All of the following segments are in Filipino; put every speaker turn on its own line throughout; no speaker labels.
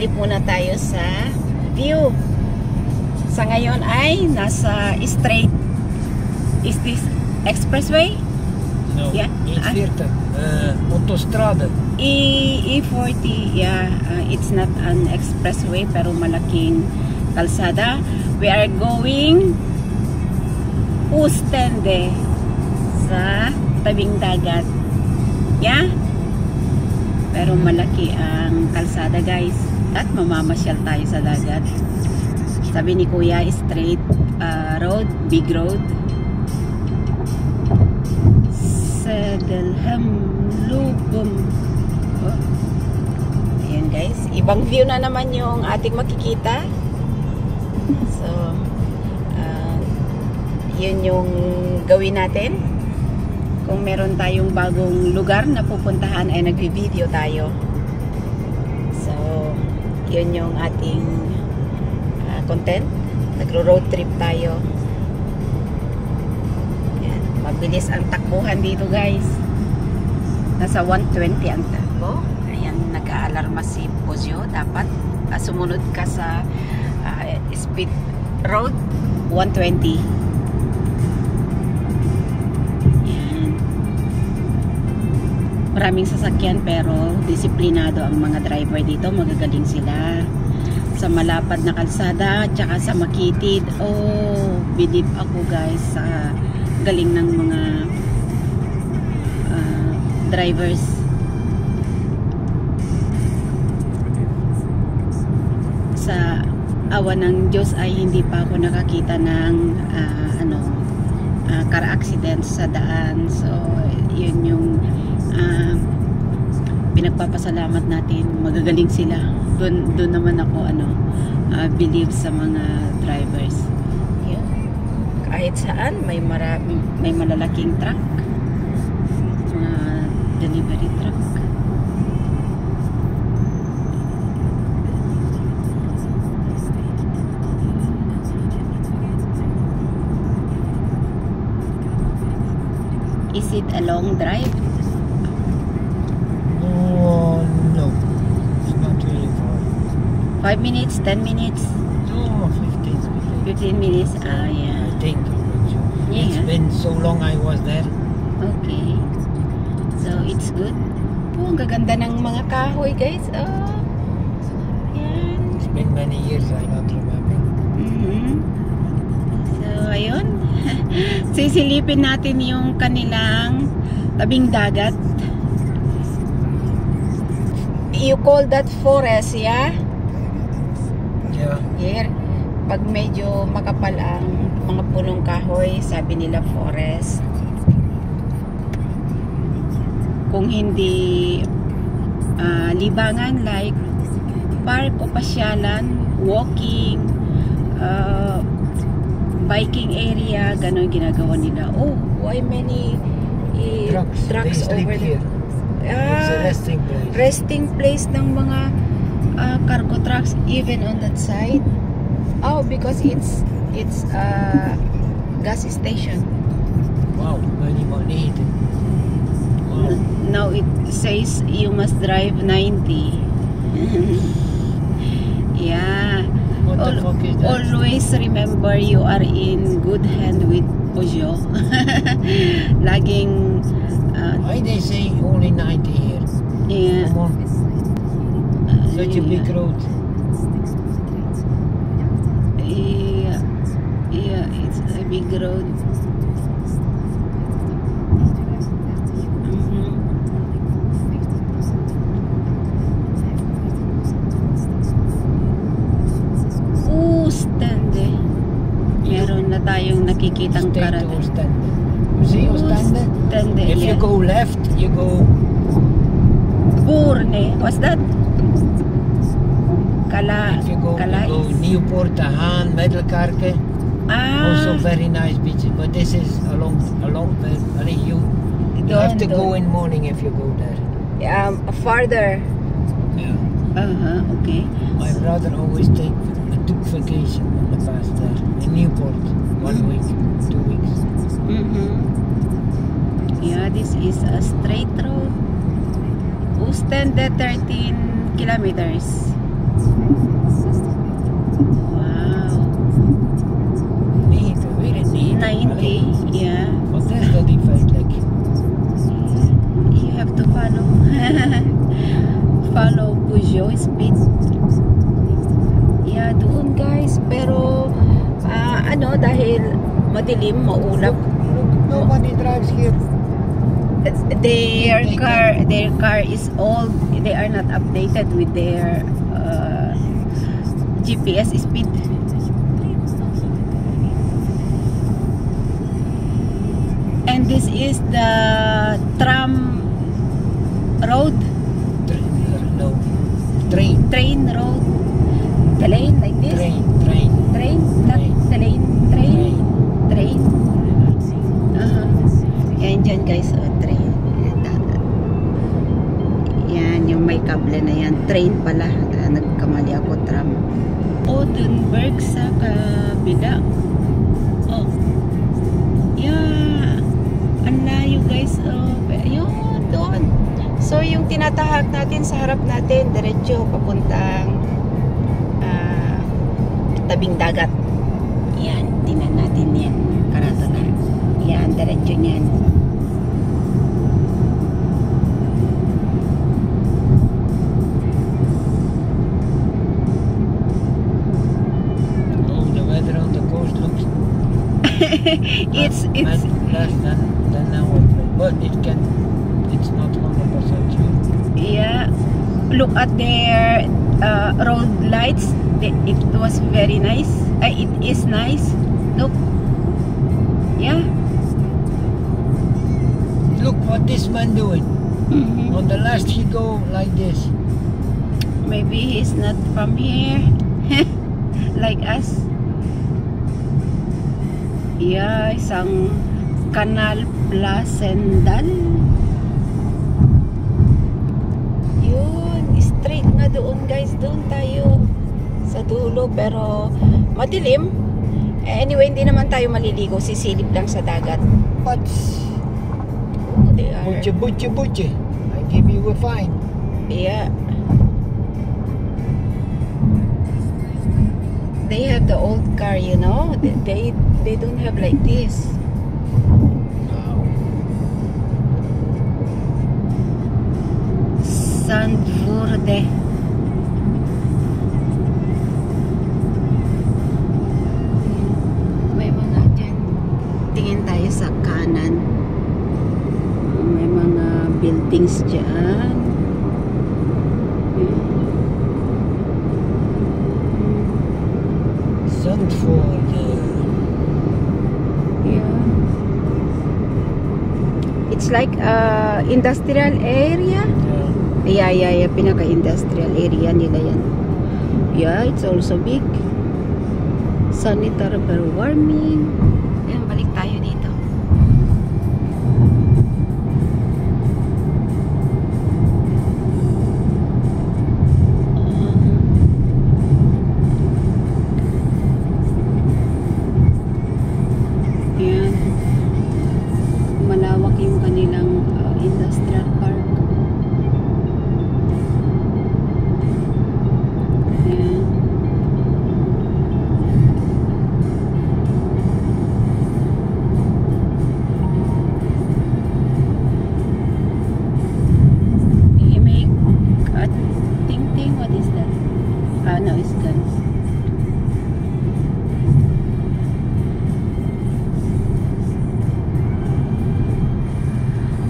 Silip muna tayo sa view. Sa ngayon ay nasa straight. Is this expressway?
No,
Yeah.
E40, autostrada.
E40, yeah. It's not an expressway pero malaking kalsada. We are going Oostende sa tabing dagat. Yeah? Pero malaki ang kalsada, guys. At mamamasyal tayo sa dagat. Sabi ni Kuya, straight road, big road. Sadelham Lubum. Oh. Ayan, guys. Ibang view na naman yung ating makikita. So, yun yung gawin natin. Kung meron tayong bagong lugar na pupuntahan ay nagvi-video tayo. So, yun yung ating content. Nagro-road trip tayo. Yan. Mabilis ang takbuhan dito, guys. Nasa 120 ang takbo. Ayan, nag-aalarma si Pozio. Dapat sumunod ka sa speed road 120. Maraming sasakyan pero disiplinado ang mga driver dito. Magagaling sila sa malapad na kalsada tsaka sa makitid. Oh, believe ako, guys, sa galing ng mga drivers. Sa awa ng Diyos ay hindi pa ako nakakita ng car accident sa daan. So yun yung pinagpapasalamat natin. Magagaling sila. Doon naman ako believe sa mga drivers. Yun. Kahit saan may malalaking truck, mga delivery truck. Is it a long drive?
No, it's not really far.
5 minutes, 10 minutes?
No, 15
15 minutes,
minutes.
yeah.
I think.
Yeah.
It's been so long I was there.
Okay. So, it's good. Oh, ang gaganda ng mga kahoy, guys. Oh. Yan.
It's been many years, I don't remember.
So, ayun. Sisilipin natin yung kanilang tabing dagat. You call that forest, yeah?
Yeah.
Here, pag medyo makapal ang mga punong kahoy, sabi nila forest. Kung hindi libangan, like park o pasyalan, walking, biking area, gano'n ginagawa nila. Oh, why many trucks over there?
It's a resting place.
Resting place ng mga cargo trucks even on that side. Oh, because it's gas station.
Wow, very money. Wow.
Now it says you must drive 90. Yeah.
What the fuck is that?
Always remember you are in good hand with Pozio. Laging
Why they say only 90 here?
yeah.
Come on. Such a big road.
Yeah, it's a big road. Oostende. Meron na tayong nakikitang karate.
Oostende. You see Oostende?
Oostende,
If you
yeah.
go left, you go
Boerne. What's that?
If you go
Calais.
Nieuwpoort, De Haan, Middelkerke. Also very nice beaches. But this is a long way. I mean, you have to go in morning if you go there.
Farther.
Yeah.
Okay.
My brother always took vacation in the past there in Newport. 1 week, 2 weeks.
Yeah, this is a straight road. Oostende 13 kilometers. Wow.
Neat, really neat.
90, yeah.
What is the defect like?
You have to follow. Follow Peugeot speed. Yeah, doon guys. Pero, dahil madilim, maulap.
Look, nobody drives here.
Their car is old. They are not updated with their GPS speed. And this is the tram road.
No, train.
Train road. The lane like this. Train. Not the lane. Train. Yan dyan guys. Train. Yan yung may kable na yan. Train pala. Nagkamali ako. Tram. Odenberg sa kabila. Oh. Yeah. Ang layo guys. Oh. Yun. Doon. So yung tinatahak natin sa harap natin. Diretso papuntang tabing dagat. Yan. Tinan natin yan. Karato na. Yan. Diretso niyan. it's
less than our place, but it's not 100% true.
Yeah, look at their road lights. It was very nice. It is nice. Look, yeah.
Look what this man doing. On the last he go like this.
Maybe he's not from here, like us. Yeah, isang Canal Placendal. Yun, straight nga doon guys. Doon tayo sa dulo, pero madilim. Anyway, hindi naman tayo maliligo. Sisilip lang sa dagat.
But
they are...
Butche. I give you a fine.
Yeah. They have the old car, you know. They don't have like this. Sandfjord. May mga dyan. Tingin tayo sa kanan. May mga buildings dyan.
Sandfjord.
Yeah. It's like industrial area. Yeah. Pinaka-industrial area nila yan. Yeah, it's also big. Sanitary warming. Yan, balik tayo dito. Yan. Malawak yung kanilang industrial park.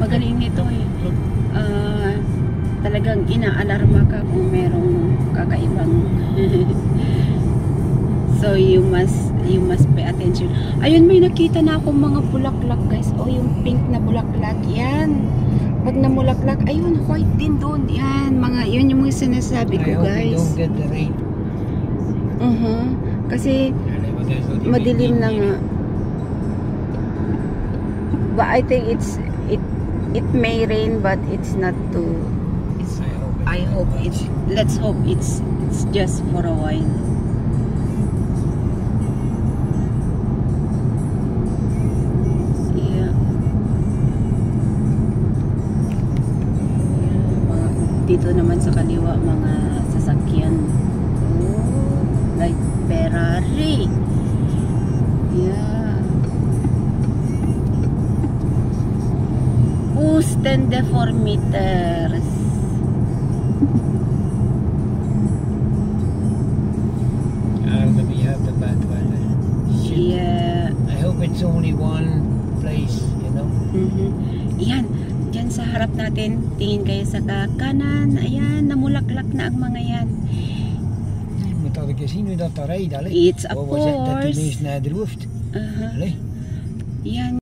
Magaling nito eh. Talagang inaalarma ka kung merong kakaibang. So you must pay attention. Ayun, may nakita na akong mga bulaklak guys. Oh, yung pink na bulaklak. Yan. Pag namulaklak, ayun, white din doon. Yan, yun yung mga sinasabi ko guys.
I hope you don't get the rain.
Kasi madilim na nga. But I think it may rain, but it's not too. Let's hope it's just for a while. Yeah. Dito naman sa kaliwa mga sasakyan. Ferrari. Yeah. Oostende 4 meters.
We have the bad weather. Shit.
Yeah.
I hope it's only one place, you know.
Yan, dyan sa harap natin, tingin kayo sa kanan. Ayan, namulaklak na ang mga yan.
Moet dat ik zien hoe dat daar rijdt, allee.
It's a
Waar was het dat die
course.
mensen naar de hoofd?
Uh-huh.
Allee.
Yan.